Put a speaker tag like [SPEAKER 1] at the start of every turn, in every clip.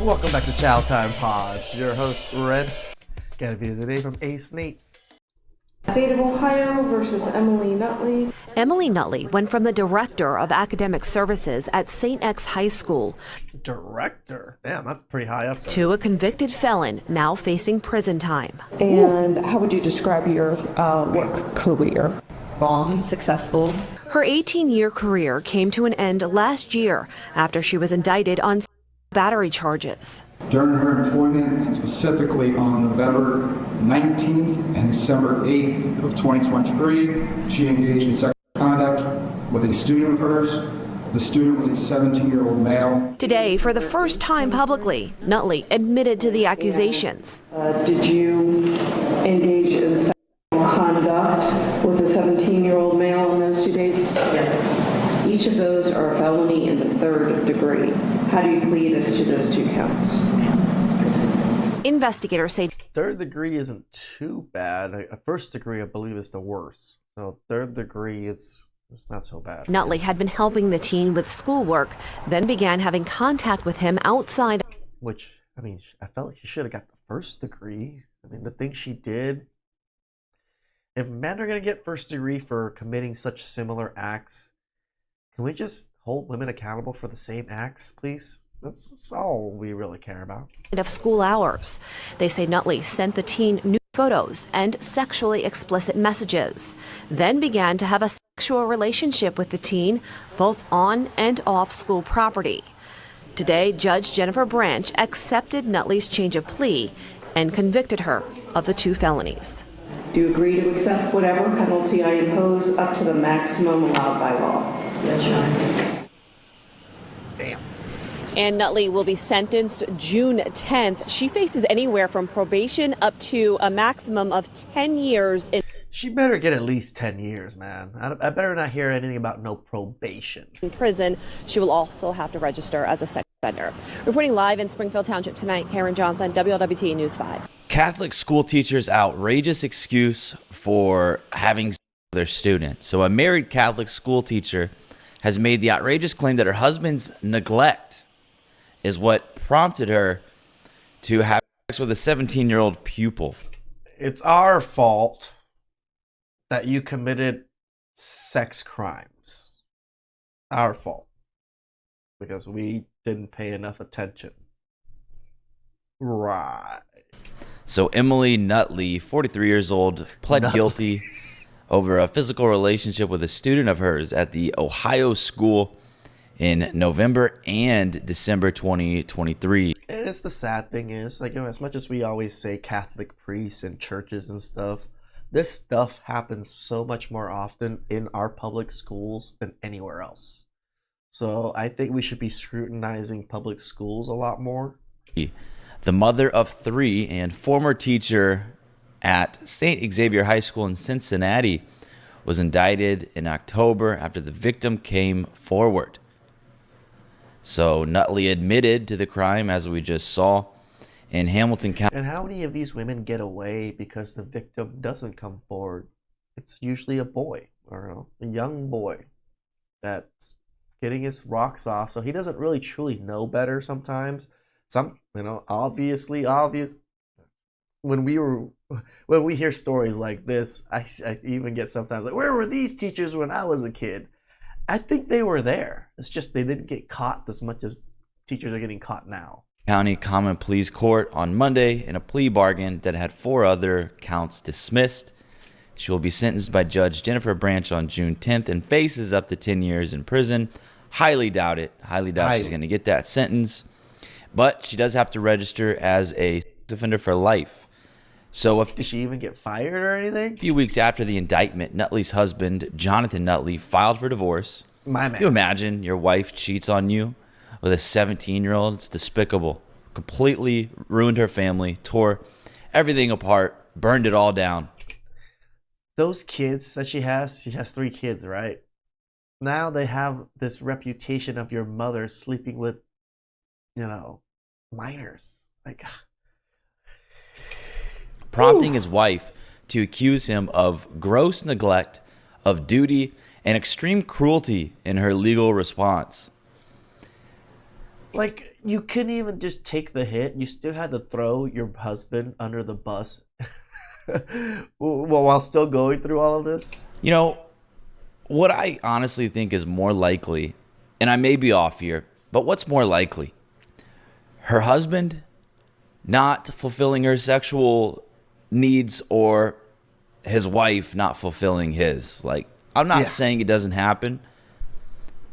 [SPEAKER 1] Welcome back to Chow Time Pods. Your host, Red. Got a video today from Ace Nate.
[SPEAKER 2] State of Ohio versus Emily Nutley.
[SPEAKER 3] Emily Nutley went from the director of academic services at St. X High School
[SPEAKER 1] Director? Damn, that's pretty high up there.
[SPEAKER 3] to a convicted felon now facing prison time.
[SPEAKER 2] And how would you describe your work career?
[SPEAKER 4] Long, successful.
[SPEAKER 3] Her 18-year career came to an end last year after she was indicted on battery charges.
[SPEAKER 5] During her employment, specifically on November 19th and December 8th of 2023, she engaged in sexual conduct with a student of hers. The student was a 17-year-old male.
[SPEAKER 3] Today, for the first time publicly, Nutley admitted to the accusations.
[SPEAKER 2] Did you engage in sexual conduct with a 17-year-old male on those two dates?
[SPEAKER 4] Yes.
[SPEAKER 2] Each of those are a felony in the third degree. How do you plead as to those two counts?
[SPEAKER 3] Investigators say
[SPEAKER 1] Third degree isn't too bad. A first degree, I believe, is the worst. So third degree, it's not so bad.
[SPEAKER 3] Nutley had been helping the teen with schoolwork, then began having contact with him outside.
[SPEAKER 1] Which, I mean, I felt like she should have got the first degree. I mean, the things she did. If men are going to get first degree for committing such similar acts, can we just hold women accountable for the same acts, please? That's all we really care about.
[SPEAKER 3] Of school hours. They say Nutley sent the teen nude photos and sexually explicit messages, then began to have a sexual relationship with the teen, both on and off school property. Today, Judge Jennifer Branch accepted Nutley's change of plea and convicted her of the two felonies.
[SPEAKER 2] Do you agree to accept whatever penalty I impose up to the maximum allowed by law?
[SPEAKER 4] Yes, Your Honor.
[SPEAKER 1] Damn.
[SPEAKER 6] And Nutley will be sentenced June 10th. She faces anywhere from probation up to a maximum of 10 years in
[SPEAKER 1] She better get at least 10 years, man. I better not hear anything about no probation.
[SPEAKER 6] prison. She will also have to register as a sex offender. Reporting live in Springfield Township tonight, Karen Johnson, WLWT News 5.
[SPEAKER 7] Catholic school teachers' outrageous excuse for having sex with their student. So a married Catholic school teacher has made the outrageous claim that her husband's neglect is what prompted her to have sex with a 17-year-old pupil.
[SPEAKER 1] It's our fault that you committed sex crimes. Our fault. Because we didn't pay enough attention. Right.
[SPEAKER 7] So Emily Nutley, 43 years old, pled guilty over a physical relationship with a student of hers at the Ohio school in November and December 2023.
[SPEAKER 1] And it's the sad thing is, like, you know, as much as we always say Catholic priests and churches and stuff, this stuff happens so much more often in our public schools than anywhere else. So I think we should be scrutinizing public schools a lot more.
[SPEAKER 7] The mother of three and former teacher at St. Xavier High School in Cincinnati was indicted in October after the victim came forward. So Nutley admitted to the crime, as we just saw, in Hamilton County.
[SPEAKER 1] And how many of these women get away because the victim doesn't come forward? It's usually a boy, or a young boy that's getting his rocks off, so he doesn't really truly know better sometimes. Some, obvious. When we hear stories like this, I even get sometimes like, where were these teachers when I was a kid? I think they were there. It's just they didn't get caught as much as teachers are getting caught now.
[SPEAKER 7] County Common Pleas Court on Monday in a plea bargain that had 4 other counts dismissed. She will be sentenced by Judge Jennifer Branch on June 10th and faces up to 10 years in prison. Highly doubt it. Highly doubt she's going to get that sentence. But she does have to register as a sex offender for life. So
[SPEAKER 1] Did she even get fired or anything?
[SPEAKER 7] a few weeks after the indictment, Nutley's husband, Jonathan Nutley, filed for divorce.
[SPEAKER 1] My man.
[SPEAKER 7] You imagine your wife cheats on you with a 17-year-old? It's despicable. Completely ruined her family, tore everything apart, burned it all down.
[SPEAKER 1] Those kids that she has 3 kids, right? Now they have this reputation of your mother sleeping with, minors. Like,
[SPEAKER 7] prompting his wife to accuse him of gross neglect of duty and extreme cruelty in her legal response.
[SPEAKER 1] Like, you couldn't even just take the hit. You still had to throw your husband under the bus while still going through all of this.
[SPEAKER 7] You know, what I honestly think is more likely, and I may be off here, but what's more likely? Her husband not fulfilling her sexual needs, or his wife not fulfilling his? Like, I'm not saying it doesn't happen,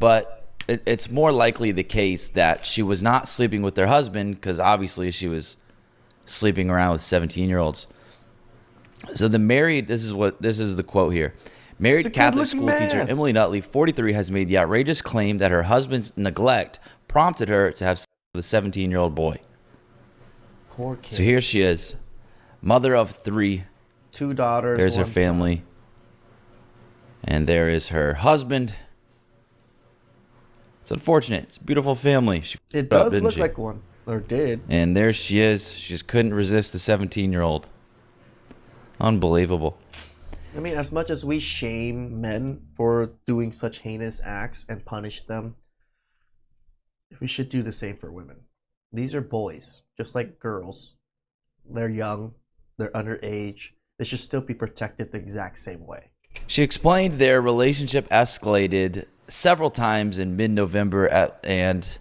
[SPEAKER 7] but it's more likely the case that she was not sleeping with her husband, because obviously she was sleeping around with 17-year-olds. So this is the quote here. Married Catholic school teacher Emily Nutley, 43, has made the outrageous claim that her husband's neglect prompted her to have sex with a 17-year-old boy.
[SPEAKER 1] Poor kid.
[SPEAKER 7] So here she is, mother of 3.
[SPEAKER 1] 2 daughters.
[SPEAKER 7] There's her
[SPEAKER 1] 1
[SPEAKER 7] family.
[SPEAKER 1] son.
[SPEAKER 7] And there is her husband. It's unfortunate. It's a beautiful family. She
[SPEAKER 1] It
[SPEAKER 7] up,
[SPEAKER 1] does
[SPEAKER 7] didn't
[SPEAKER 1] look
[SPEAKER 7] she?
[SPEAKER 1] like one, or did.
[SPEAKER 7] And there she is. She just couldn't resist the 17-year-old. Unbelievable.
[SPEAKER 1] I mean, as much as we shame men for doing such heinous acts and punish them, we should do the same for women. These are boys, just like girls. They're young, they're underage. They should still be protected the exact same way.
[SPEAKER 7] She explained their relationship escalated several times in mid-November and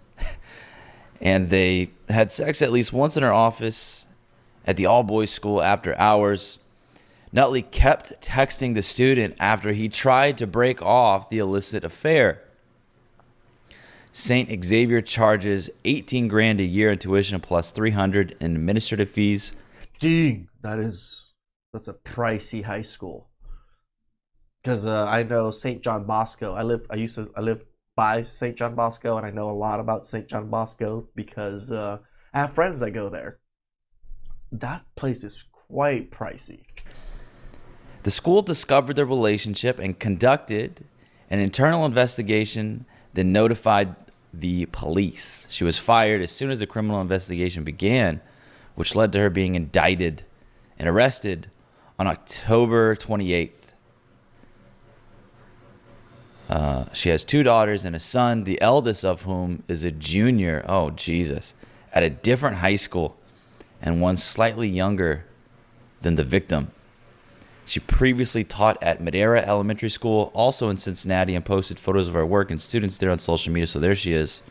[SPEAKER 7] they had sex at least once in her office at the all-boys school after hours. Nutley kept texting the student after he tried to break off the illicit affair. St. Xavier charges $18,000 a year in tuition plus $300 in administrative fees.
[SPEAKER 1] Dang, that's a pricey high school. Because I know St. John Bosco. I live by St. John Bosco, and I know a lot about St. John Bosco because I have friends that go there. That place is quite pricey.
[SPEAKER 7] The school discovered the relationship and conducted an internal investigation, then notified the police. She was fired as soon as the criminal investigation began, which led to her being indicted and arrested on October 28th. She has 2 daughters and a son, the eldest of whom is a junior, oh Jesus, at a different high school, and one slightly younger than the victim. She previously taught at Madera Elementary School, also in Cincinnati, and posted photos of her work and students there on social media. So there she is,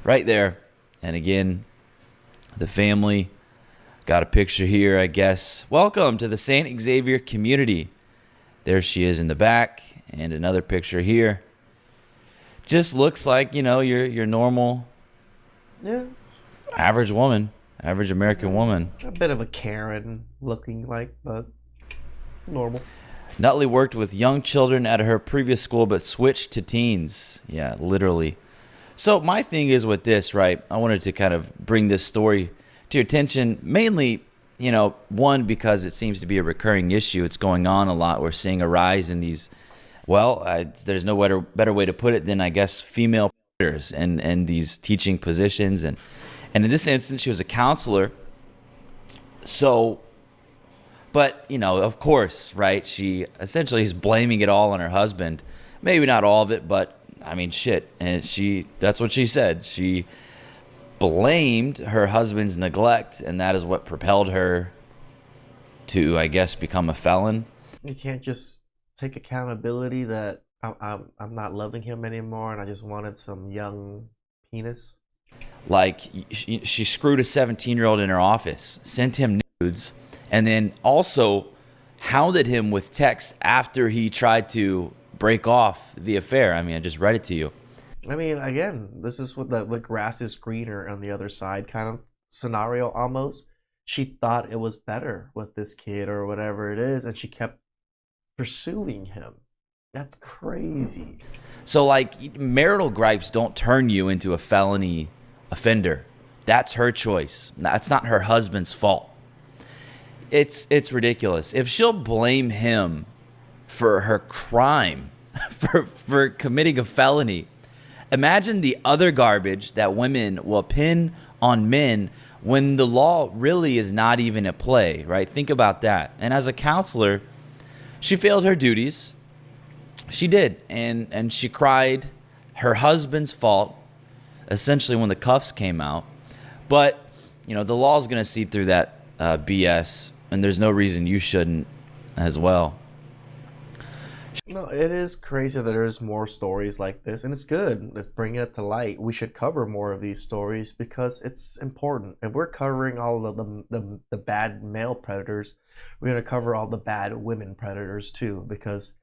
[SPEAKER 7] right there. And again, the family got a picture here, I guess. Welcome to the St. Xavier community. There she is in the back, and another picture here. Just looks like, your normal, average woman, average American woman.
[SPEAKER 1] A bit of a Karen looking like, but normal.
[SPEAKER 7] Nutley worked with young children at her previous school, but switched to teens. Yeah, literally. So my thing is with this, right? I wanted to kind of bring this story to your attention, mainly, one, because it seems to be a recurring issue. It's going on a lot. We're seeing a rise in these, there's no better way to put it than, I guess, female predators and these teaching positions. And in this instance, she was a counselor. So, but, of course, right, she essentially is blaming it all on her husband. Maybe not all of it, but, I mean, shit. And that's what she said. She blamed her husband's neglect, and that is what propelled her to, I guess, become a felon.
[SPEAKER 1] You can't just take accountability that I'm not loving him anymore, and I just wanted some young penis.
[SPEAKER 7] Like, she screwed a 17-year-old in her office, sent him nudes, and then also hounded him with texts after he tried to break off the affair. I mean, I just read it to you.
[SPEAKER 1] I mean, again, this is what the grass is greener on the other side kind of scenario almost. She thought it was better with this kid or whatever it is, and she kept pursuing him. That's crazy.
[SPEAKER 7] So, like, marital gripes don't turn you into a felony offender. That's her choice. That's not her husband's fault. It's ridiculous. If she'll blame him for her crime, for committing a felony, imagine the other garbage that women will pin on men when the law really is not even at play, right? Think about that. And as a counselor, she failed her duties. She did. And she cried her husband's fault. essentially when the cuffs came out. But, you know, the law is going to see through that BS, and there's no reason you shouldn't as well.
[SPEAKER 1] No, it is crazy that there's more stories like this, and it's good. Let's bring it to light. We should cover more of these stories because it's important. If we're covering all of the bad male predators, we're going to cover all the bad women predators too, because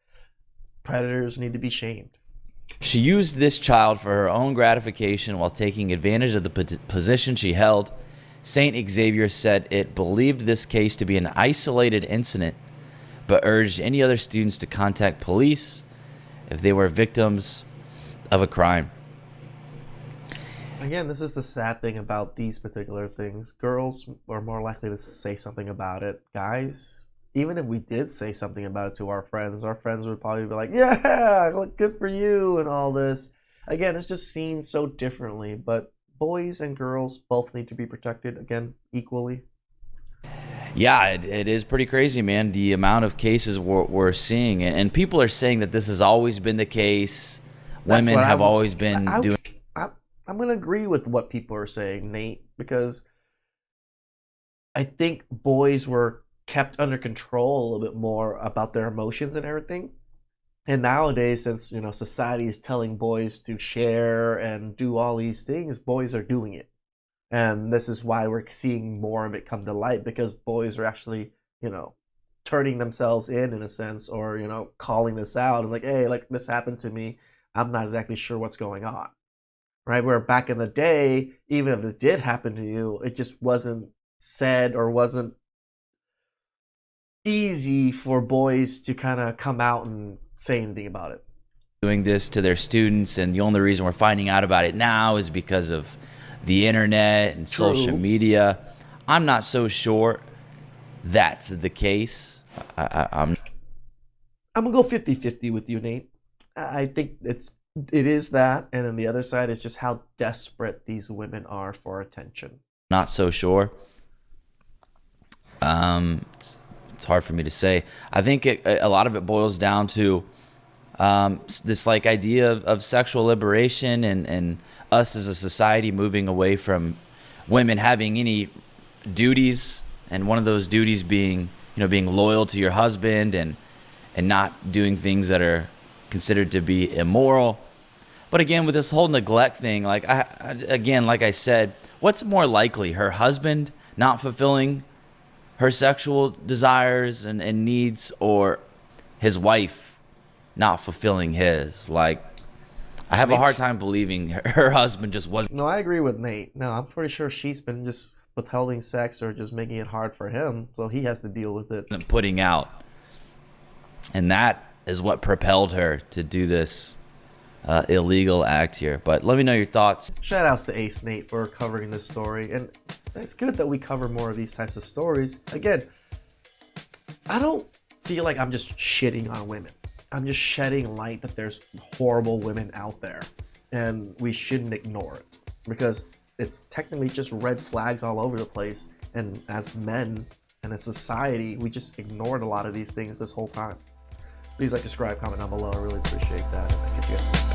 [SPEAKER 1] predators need to be shamed.
[SPEAKER 7] She used this child for her own gratification while taking advantage of the position she held. St. Xavier said it believed this case to be an isolated incident, but urged any other students to contact police if they were victims of a crime.
[SPEAKER 1] Again, this is the sad thing about these particular things. Girls are more likely to say something about it. Guys, even if we did say something about it to our friends would probably be like, yeah, look, good for you and all this. Again, it's just seen so differently, but boys and girls both need to be protected, again, equally.
[SPEAKER 7] Yeah, it is pretty crazy, man, the amount of cases we're seeing. And people are saying that this has always been the case. Women have always been doing...
[SPEAKER 1] I'm going to agree with what people are saying, Nate, because I think boys were kept under control a little bit more about their emotions and everything. And nowadays, since, you know, society is telling boys to share and do all these things, boys are doing it. And this is why we're seeing more of it come to light, because boys are actually, you know, turning themselves in a sense, or, you know, calling this out and like, hey, like this happened to me. I'm not exactly sure what's going on. Right? Where back in the day, even if it did happen to you, it just wasn't said or wasn't easy for boys to kind of come out and say anything about it.
[SPEAKER 7] Doing this to their students, and the only reason we're finding out about it now is because of the internet and social media. I'm not so sure that's the case. I'm
[SPEAKER 1] gonna go 50-50 with you, Nate. I think it is that, and then the other side is just how desperate these women are for attention.
[SPEAKER 7] not so sure. It's hard for me to say. I think a lot of it boils down to this like idea of sexual liberation and us as a society moving away from women having any duties, and one of those duties being, you know, being loyal to your husband and not doing things that are considered to be immoral. But again, with this whole neglect thing, like I said, what's more likely, her husband not fulfilling her sexual desires and needs, or his wife not fulfilling his? Like, I have a hard time believing her husband just wasn't.
[SPEAKER 1] No, I agree with Nate. No, I'm pretty sure she's been just withholding sex or just making it hard for him, so he has to deal with it.
[SPEAKER 7] Putting out. And that is what propelled her to do this illegal act here. But let me know your thoughts.
[SPEAKER 1] Shout outs to Ace Nate for covering this story, and it's good that we cover more of these types of stories. Again, I don't feel like I'm just shitting on women. I'm just shedding light that there's horrible women out there, and we shouldn't ignore it, because it's technically just red flags all over the place, and as men and as society, we just ignored a lot of these things this whole time. Please like, subscribe, comment down below. I really appreciate that. Thank you.